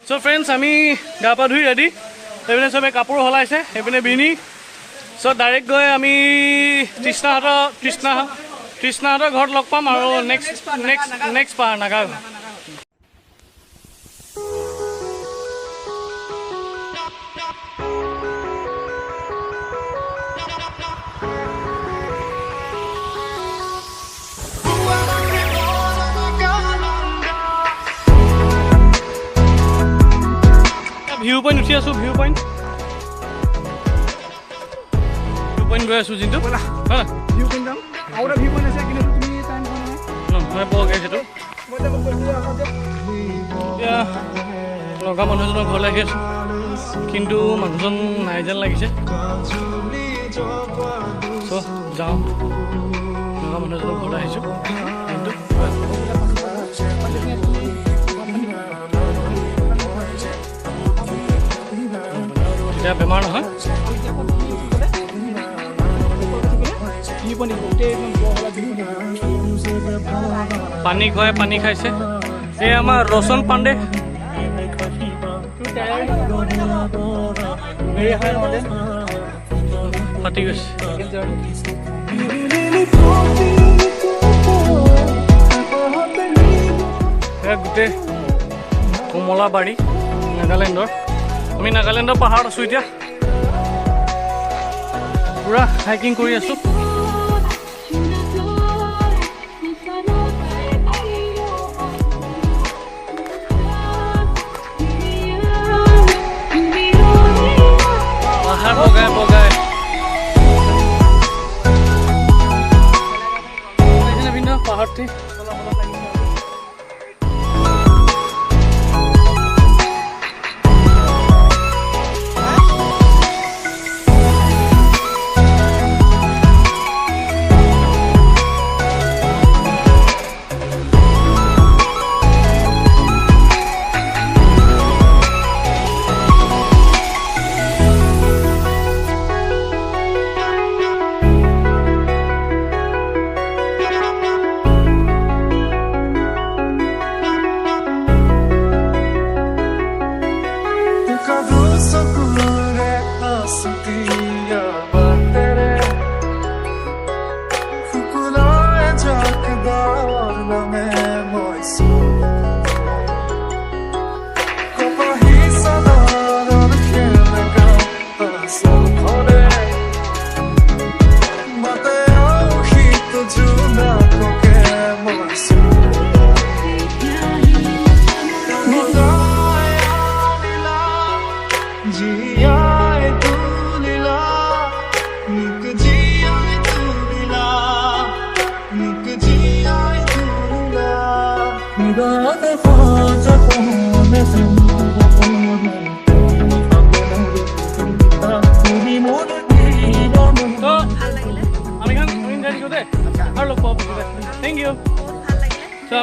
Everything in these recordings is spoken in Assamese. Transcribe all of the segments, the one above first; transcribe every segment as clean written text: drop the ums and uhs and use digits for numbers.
So friends, আমি গা পা ধুই ৰেডি এইপিনে চবে কাপোৰ হলাইছে এইপিনে বিনি so ডাইৰেক্ট গৈ আমি তৃষ্ণাহঁতৰ ঘৰত লগ পাম আৰু নেক্সট পাহাৰ নাগা ভিউ পইণ্ট উঠি আছো ভিউ পইণ্ট গৈ আছো জিন্তু ভিউ পইণ্ট যাম আৰু ভিউ পইণ্ট আছে কিন্তু তুমি টাইম পোৱা নাই মই পোৱা গৈছেতো এতিয়া লগা মানুহজনৰ ঘৰলৈ আহি আছো কিন্তু মানুহজন নাই যেন লাগিছে চ' যাওঁ লগা মানুহজনৰ ঘৰলৈ আহিছোঁ কিন্তু এতিয়া বেমাৰ নহয় পানী খুৱাই পানী খাইছে এই আমাৰ ৰচন পাণ্ডে ফাটি গৈছে গোটেই কমলাবাৰী নাগালেণ্ডৰ আমি নাগালেণ্ডৰ পাহাৰত আছোঁ এতিয়া পুৰা হাইকিং কৰি আছোঁ পাহাৰ বগাই বগাই পাহাৰটি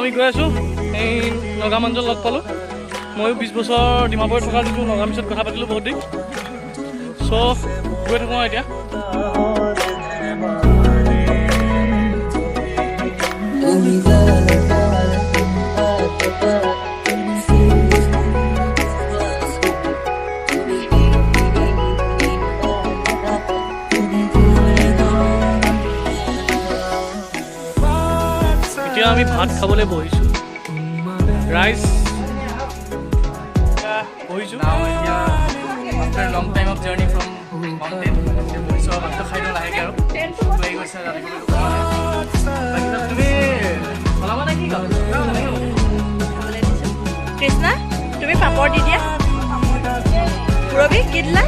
আমি গৈ আছোঁ এই নগা মানুহজন লগ পালোঁ ময়ো 20 বছৰ ডিমাপুৰত থকা যিটো নগা মিছত কথা পাতিলোঁ বহুত দিন চ' গৈ থাকোঁ আৰু এতিয়া এতিয়া আমি ভাত খাবলৈ বহিছোঁ ৰাইচ বহিছোঁ after long time of journey from mountain বহিছোঁ ভাতটো খাই দিওঁ লাহেকৈ আৰু হৈ গৈছে তুমি বনাবা নে কি কৃষ্ণা তুমি পাপৰ দি দিয়া পুৰবি কি দিলা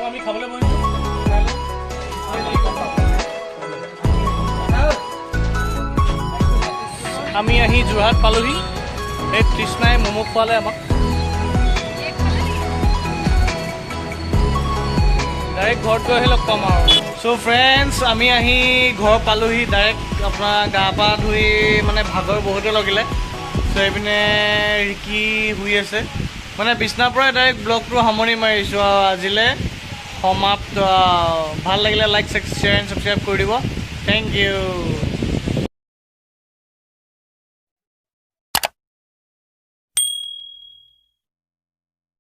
আমি খাবলৈ বহিছোঁ আমি আহি যোৰহাট পালোহি এই তৃষ্ণাই ম'ম' খোৱালে আমাক ডাইৰেক্ট ঘৰত গৈ আহি লগ পাম আৰু চ' ফ্ৰেণ্ডছ আমি আহি ঘৰ পালোহি ডাইৰেক্ট আপোনাৰ গা পা ধুই মানে ভাগৰ বহুতে লাগিলে চ' এইপিনে ৰিকি শুই আছে মানে বিচনাৰ পৰাই ডাইৰেক্ট ব্লগটো সামৰি মাৰিছোঁ আৰু আজিলৈ সমাপ্ত ভাল লাগিলে লাইক শ্বেয়াৰ এণ্ড ছাবস্ক্ৰাইব কৰি দিব থেংক ইউ